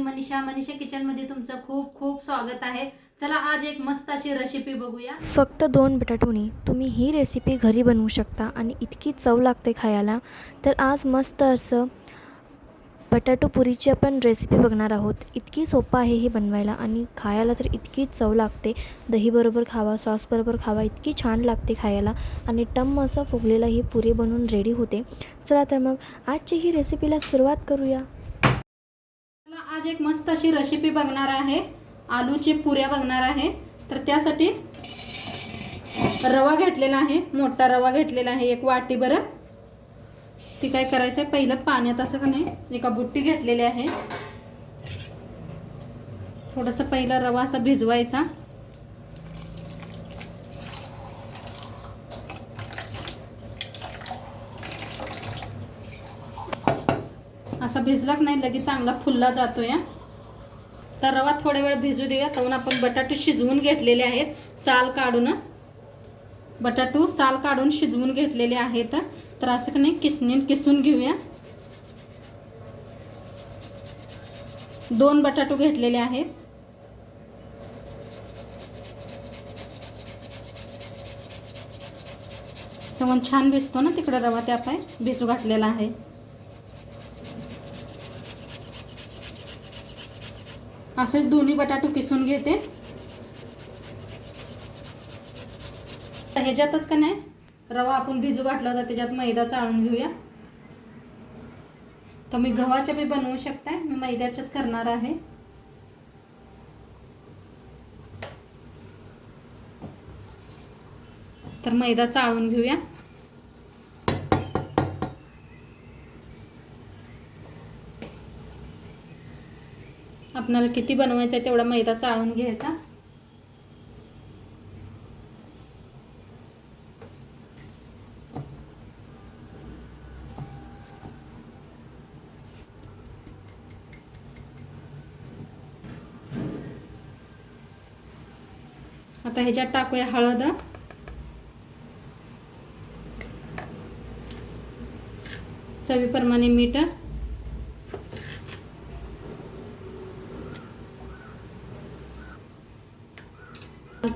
मी मनीषा किचनमध्ये तुमचं खूप खूप स्वागत आहे। चला आज एक मस्त अशी रेसिपी बघूया। फक्त 2 बटाट्यानी तुम्ही ही रेसिपी घरी बनवू शकता आणि इतकी चव लागते खायला। तर आज मस्त असं बटाटो पुरीची आपण रेसिपी बघणार आहोत। इतकी सोपं आहे हे बनवायला आणि खायला तर इतकी चव लागते। दही बरोबर खावा, सॉस बरोबर खावा, इतकी छान लागते खायला आणि टम्म असं फुगलेला ही पुरी बनवून रेडी होते। चला तर मग आजची ही रेसिपीला सुरुवात करूया। आज एक मस्त अशी रेसिपी बघणार आहे, आलूची पुऱ्या बघणार आहे। तर त्यासाठी रवा घेतलेला आहे, मोठा रवा घेतलेला आहे, एक वाटी बरं। ती काय करायचं आहे, पहिलं पाण्यात असं का नाही एका बुट्टी घेतलेली आहे, थोडंसं पहिला रवा असा भिजवायचा। असा भिजला की नाही लगेच चांगला फुलला जातो या। तर रवा थोडा वेळ भिजू देऊया। तर आपण बटाटे शिजवून घेतलेले आहेत, साल काढून, बटाटू साल काढून शिजवून घेतलेले आहेत। तर असं की नाही किसणीने किसून घेऊया। 2 बटाटू घेतलेले आहेत। तर छान भिजतो ना तिकडे रवा, त्या पाय भिजू घातलेला आहे। असेच दोन्ही बटाटू किसून घेते। तर ह्याच्यातच का नाही रवा आपण भिजू घातला होता, त्याच्यात मैदा चाळून घेऊया। तर मी गव्हाच्या बी बनवू शकते, मी मैद्याच्याच करणार आहे। तर मैदा चाळून घेऊया। आपल्याला किती बनवायचं आहे तेवढा मैदा चाळून घ्यायचा। आता ह्याच्यात टाकूया हळद, चवीप्रमाणे मीठ,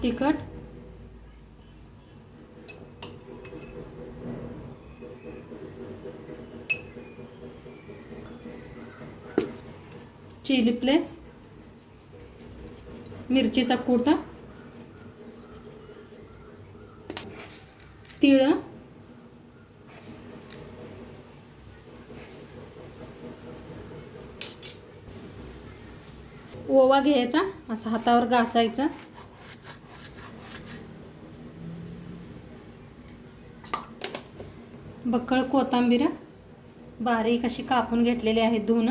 तिखट, चिली फ्लेक्स, मिरचीचा कूट, तीळ, ओवा घ्यायचा, असं हातावर घासायचं, बक्कळ कोथिंबीर बारीक अशी कापून घेतलेली आहे धुवून,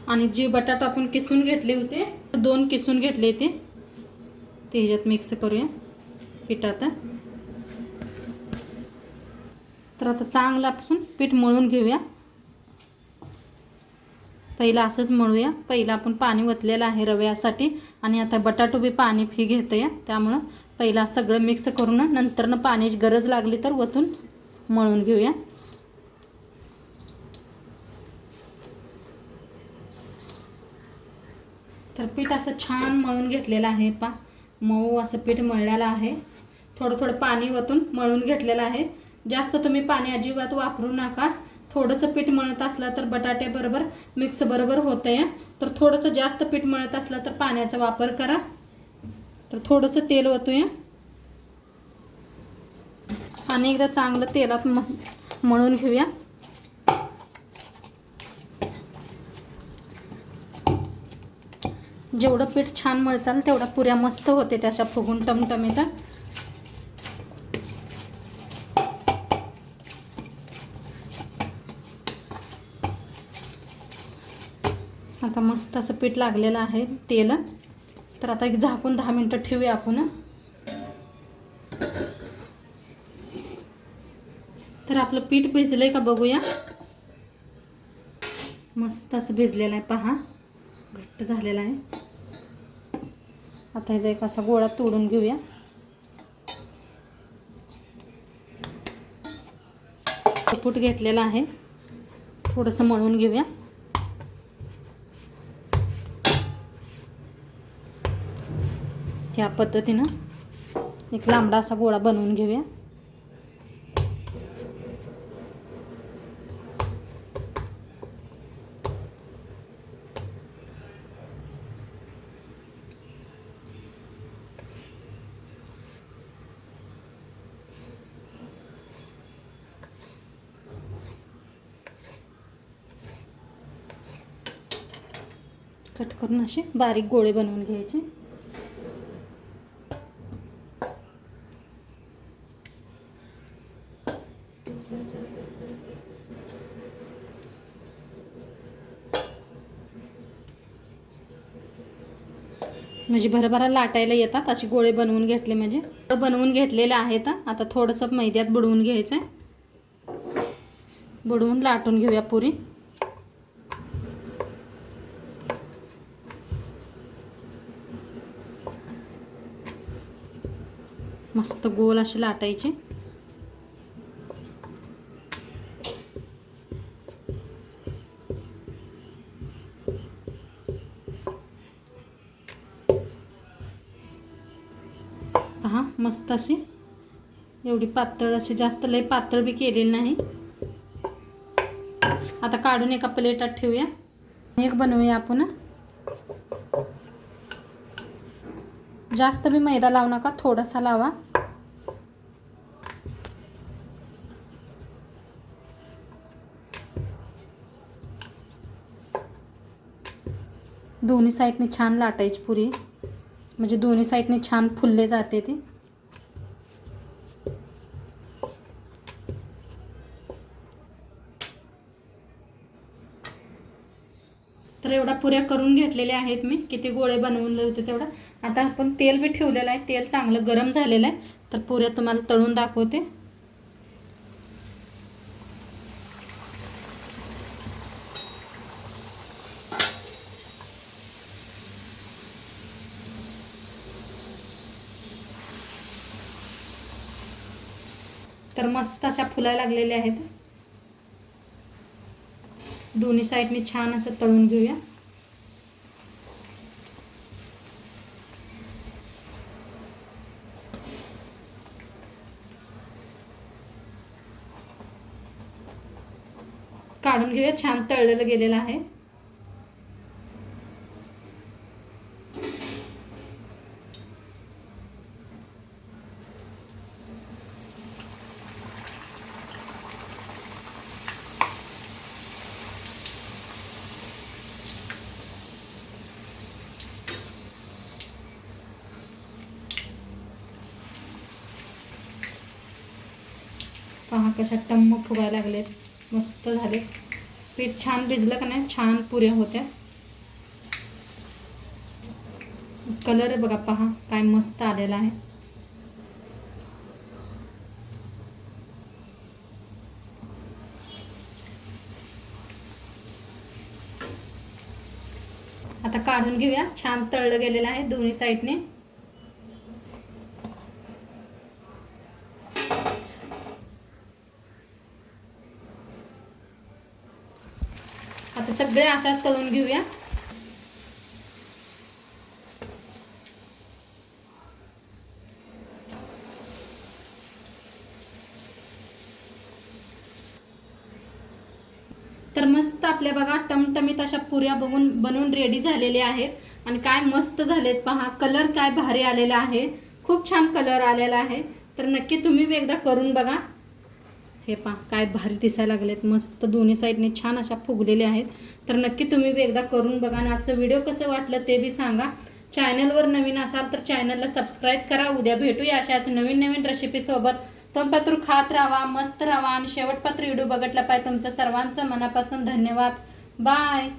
आणि जे बटाटा आपण किसून घेतले होते 2 किसून घेतले ते ह्याच्यात मिक्स करूया पिठात। तर आता चांगलं आपण पीठ मळून घेऊया। पहिला असंच मळूया, पहिला आपण पाणी ओतलेलं आहे रव्यासाठी आणि आता बटाटो बी पाणी फी घेते या, त्यामुळं पहिला सगळं मिक्स करून नंतरनं पाण्याची गरज लागली तर वतून मळून घेऊया। तर पीठ असं छान मळून घेतलेलं आहे, मऊ असं पीठ मळलेलं आहे। थोडं थोडं पाणी वतून मळून घेतलेलं आहे। जास्त तुम्ही पाणी अजिबात वापरू नका, थोडंसं पीठ मळत असलं तर बटाट्याबरोबर मिक्स बरोबर होतं आहे। तर थोडंसं जास्त पीठ मळत असलं तर पाण्याचा वापर करा। तर थोडंसं तेल वतूया आणि एकदा चांगलं तेलात मळून घेऊया। जेवढं पीठ छान मळताल तेवढा पुऱ्या मस्त होते, त्याच्या फुगून टमटमीत। आता मस्त असं पीठ लागलेलं आहे तेल। तर आता एक झाकून 10 मिनिटं ठेवूया आपण। तर आपलं पीठ भिजलंय का बघूया। मस्त असं भिजलेलं आहे, पहा घट्ट झालेला आहे। आता ह्याचा एक असा गोळा तोडून घेऊया। पीठ घेतलेला आहे, थोडंसं मळून घेऊया. त्या पद्धतीनं एक लांबडा असा गोळा बनवून घेऊया. कट करून असे बारीक गोळे बनवून घ्यायचे. म्हणजे भरभरा लाटायला येतात असे गोळे बनवून घेतले. म्हणजे बनवून घेतलेले आहेत. आता थोडंसं मैद्यात बुडवून घ्यायचं आहे. बुडवून लाटून घेऊया पुरी. मस्त गोल असे लाटायचे. पहा मस्त अशी एवढी पातळ अशी जास्त लय पातळ बी केलेली नाही. आता काढून एका प्लेटात ठेवूया. एक बनवूया आपण. जास्त बी मैदा लावू नका, थोडासा लावा. दोन्ही साईडने छान लाटायची पुरी, म्हणजे दोन्ही साईडने छान फुलले जाते ते. तर एवढा पुऱ्या करून घेतलेल्या आहेत मी. किती गोळे बनवून होते तेवढा. आता आपण तेल बी ठेवलेलं आहे. तेल चांगलं गरम झालेलं आहे. तर पुऱ्या तुम्हाला तळून दाखवते. तर मस्त अशा फुलायला लागलेल्या आहेत. दोन्ही साईडने छान असं तळून घेऊया. काढून घेऊया. छान तळलेलं गेलेलं आहे. पहा कशा टम्म फुगायला लागलेत. मस्त झाले. पीठ छान भिजलं का नाही, छान पुऱ्या होत्या. कलर बघा, पहा काय मस्त आलेला आहे. आता काढून घेऊया. छान तळलं गेलेलं आहे दोन्ही साईडने. आता सगळे अशाच तळून घेऊया. तर मस्त आपल्या बघा टमटमीत अशा पुऱ्या बनवून रेडी झालेल्या आहेत. आणि काय मस्त झालेत पहा. कलर काय भारी आलेला आहे. खूप छान कलर आलेला आहे. तर नक्की तुम्ही एकदा करून बघा. हे पहा काय भारी दिसायला लागलेत. मस्त दोन्ही साईडने छान अशा फुगलेले आहेत. तर नक्की तुम्ही एकदा करून बघा. आणि आजचं व्हिडिओ कसं वाटलं ते बी सांगा. चॅनलवर नवीन असाल तर चॅनलला सबस्क्राईब करा. उद्या भेटूया अशाच नवीन रेसिपीसोबत. तोपर्यंत खात राहा, मस्त राहा आणि शेवटपर्यंत व्हिडिओ बघितला पाहिजे. तुमचं सर्वांचं मनापासून धन्यवाद. बाय.